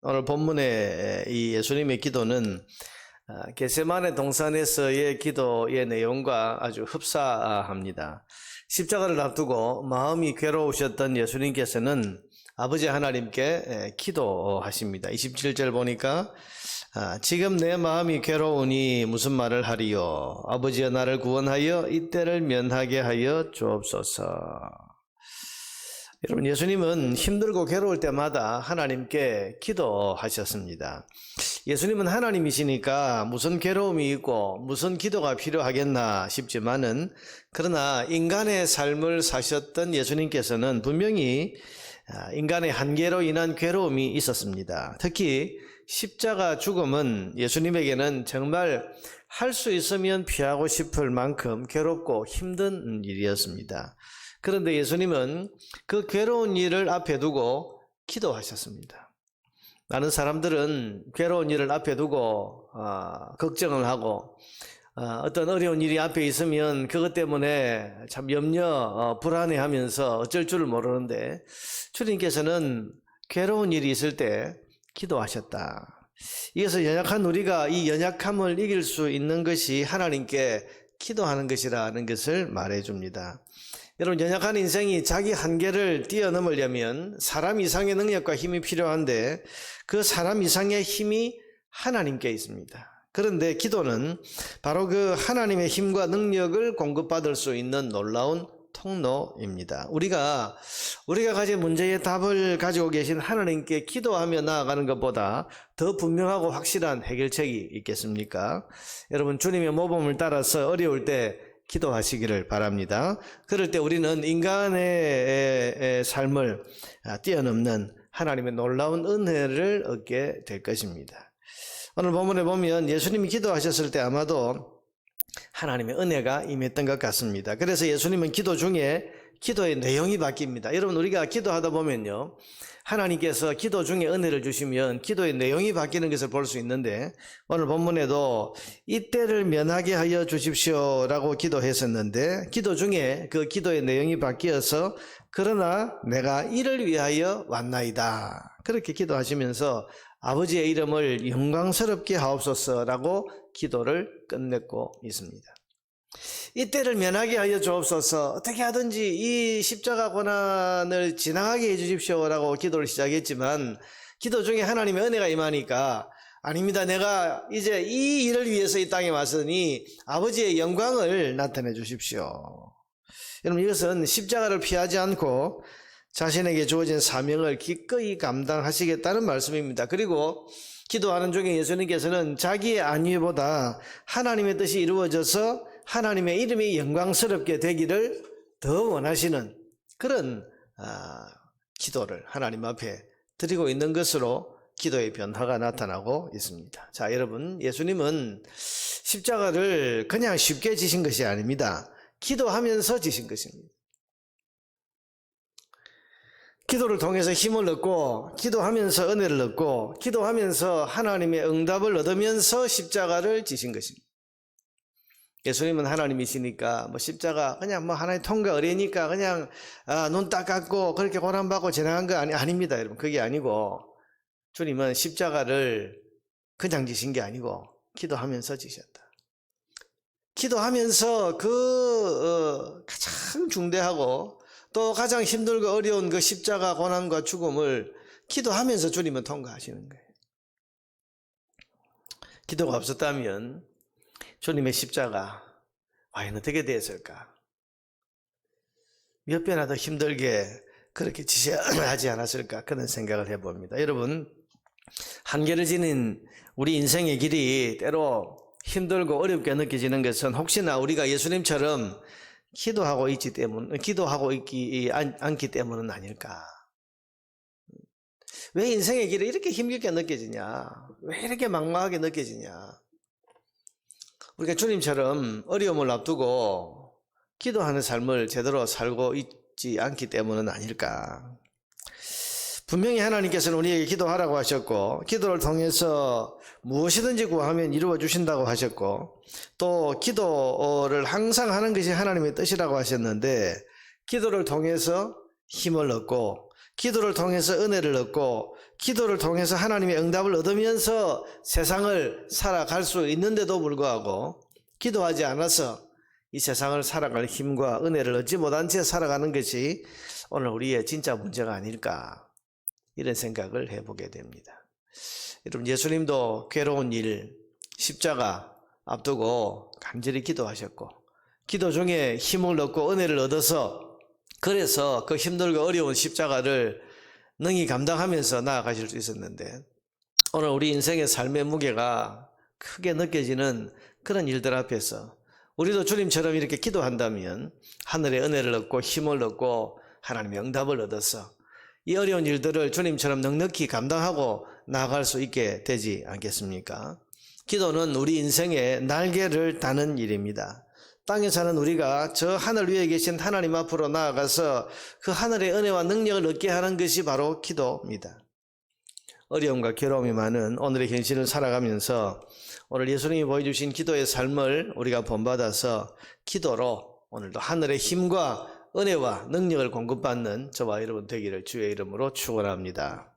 오늘 본문의 이 예수님의 기도는 겟세마네 동산에서의 기도의 내용과 아주 흡사합니다. 십자가를 앞두고 마음이 괴로우셨던 예수님께서는 아버지 하나님께 기도하십니다. 27절 보니까 지금 내 마음이 괴로우니 무슨 말을 하리요? 아버지여 나를 구원하여 이때를 면하게 하여 주옵소서. 여러분, 예수님은 힘들고 괴로울 때마다 하나님께 기도하셨습니다. 예수님은 하나님이시니까 무슨 괴로움이 있고 무슨 기도가 필요하겠나 싶지만은, 그러나 인간의 삶을 사셨던 예수님께서는 분명히 인간의 한계로 인한 괴로움이 있었습니다. 특히 십자가 죽음은 예수님에게는 정말 할 수 있으면 피하고 싶을 만큼 괴롭고 힘든 일이었습니다. 그런데 예수님은 그 괴로운 일을 앞에 두고 기도하셨습니다. 많은 사람들은 괴로운 일을 앞에 두고 걱정을 하고 어떤 어려운 일이 앞에 있으면 그것 때문에 참 불안해하면서 어쩔 줄을 모르는데, 주님께서는 괴로운 일이 있을 때 기도하셨다. 이어서 연약한 우리가 이 연약함을 이길 수 있는 것이 하나님께 기도하는 것이라는 것을 말해줍니다. 여러분, 연약한 인생이 자기 한계를 뛰어넘으려면 사람 이상의 능력과 힘이 필요한데, 그 사람 이상의 힘이 하나님께 있습니다. 그런데 기도는 바로 그 하나님의 힘과 능력을 공급받을 수 있는 놀라운 통로입니다. 우리가 가진 문제의 답을 가지고 계신 하나님께 기도하며 나아가는 것보다 더 분명하고 확실한 해결책이 있겠습니까? 여러분, 주님의 모범을 따라서 어려울 때 기도하시기를 바랍니다. 그럴 때 우리는 인간의 삶을 뛰어넘는 하나님의 놀라운 은혜를 얻게 될 것입니다. 오늘 본문에 보면 예수님이 기도하셨을 때 아마도 하나님의 은혜가 임했던 것 같습니다. 그래서 예수님은 기도 중에 기도의 내용이 바뀝니다. 여러분, 우리가 기도하다 보면요, 하나님께서 기도 중에 은혜를 주시면 기도의 내용이 바뀌는 것을 볼 수 있는데, 오늘 본문에도 이때를 면하게 하여 주십시오라고 기도했었는데, 기도 중에 그 기도의 내용이 바뀌어서 그러나 내가 이를 위하여 왔나이다, 그렇게 기도하시면서 아버지의 이름을 영광스럽게 하옵소서라고 기도를 끝냈고 있습니다. 이때를 면하게 하여 주옵소서, 어떻게 하든지 이 십자가 고난을 지나가게 해 주십시오라고 기도를 시작했지만, 기도 중에 하나님의 은혜가 임하니까 아닙니다, 내가 이제 이 일을 위해서 이 땅에 왔으니 아버지의 영광을 나타내 주십시오. 여러분, 이것은 십자가를 피하지 않고 자신에게 주어진 사명을 기꺼이 감당하시겠다는 말씀입니다. 그리고 기도하는 중에 예수님께서는 자기의 안위보다 하나님의 뜻이 이루어져서 하나님의 이름이 영광스럽게 되기를 더 원하시는 그런 기도를 하나님 앞에 드리고 있는 것으로 기도의 변화가 나타나고 있습니다. 자, 여러분, 예수님은 십자가를 그냥 쉽게 지신 것이 아닙니다. 기도하면서 지신 것입니다. 기도를 통해서 힘을 얻고, 기도하면서 은혜를 얻고, 기도하면서 하나님의 응답을 얻으면서 십자가를 지신 것입니다. 예수님은 하나님이시니까 십자가 그냥 하나의 통과 의례니까 그냥 눈 딱 감고 그렇게 고난받고 지나간 거 아닙니다, 여러분. 그게 아니고, 주님은 십자가를 그냥 지신 게 아니고 기도하면서 지셨다. 기도하면서 가장 중대하고 또 가장 힘들고 어려운 그 십자가 고난과 죽음을 기도하면서 주님은 통과하시는 거예요. 기도가 없었다면 주님의 십자가 과연 어떻게 되었을까? 몇 배나 더 힘들게 그렇게 지셔야 하지 않았을까? 그런 생각을 해봅니다. 여러분, 한계를 지닌 우리 인생의 길이 때로 힘들고 어렵게 느껴지는 것은 혹시나 우리가 예수님처럼 기도하고 있지 않기 때문은 아닐까? 왜 인생의 길이 이렇게 힘겹게 느껴지냐? 왜 이렇게 막막하게 느껴지냐? 우리가 주님처럼 어려움을 앞두고 기도하는 삶을 제대로 살고 있지 않기 때문은 아닐까? 분명히 하나님께서는 우리에게 기도하라고 하셨고, 기도를 통해서 무엇이든지 구하면 이루어 주신다고 하셨고, 또 기도를 항상 하는 것이 하나님의 뜻이라고 하셨는데, 기도를 통해서 힘을 얻고 기도를 통해서 은혜를 얻고 기도를 통해서 하나님의 응답을 얻으면서 세상을 살아갈 수 있는데도 불구하고 기도하지 않아서 이 세상을 살아갈 힘과 은혜를 얻지 못한 채 살아가는 것이 오늘 우리의 진짜 문제가 아닐까, 이런 생각을 해보게 됩니다. 여러분, 예수님도 괴로운 일, 십자가 앞두고 간절히 기도하셨고 기도 중에 힘을 얻고 은혜를 얻어서 그래서 그 힘들고 어려운 십자가를 능히 감당하면서 나아가실 수 있었는데, 오늘 우리 인생의 삶의 무게가 크게 느껴지는 그런 일들 앞에서 우리도 주님처럼 이렇게 기도한다면 하늘의 은혜를 얻고 힘을 얻고 하나님의 응답을 얻어서 이 어려운 일들을 주님처럼 넉넉히 감당하고 나아갈 수 있게 되지 않겠습니까? 기도는 우리 인생의 날개를 다는 일입니다. 땅에 사는 우리가 저 하늘 위에 계신 하나님 앞으로 나아가서 그 하늘의 은혜와 능력을 얻게 하는 것이 바로 기도입니다. 어려움과 괴로움이 많은 오늘의 현실을 살아가면서 오늘 예수님이 보여주신 기도의 삶을 우리가 본받아서 기도로 오늘도 하늘의 힘과 은혜와 능력을 공급받는 저와 여러분 되기를 주의 이름으로 축원합니다.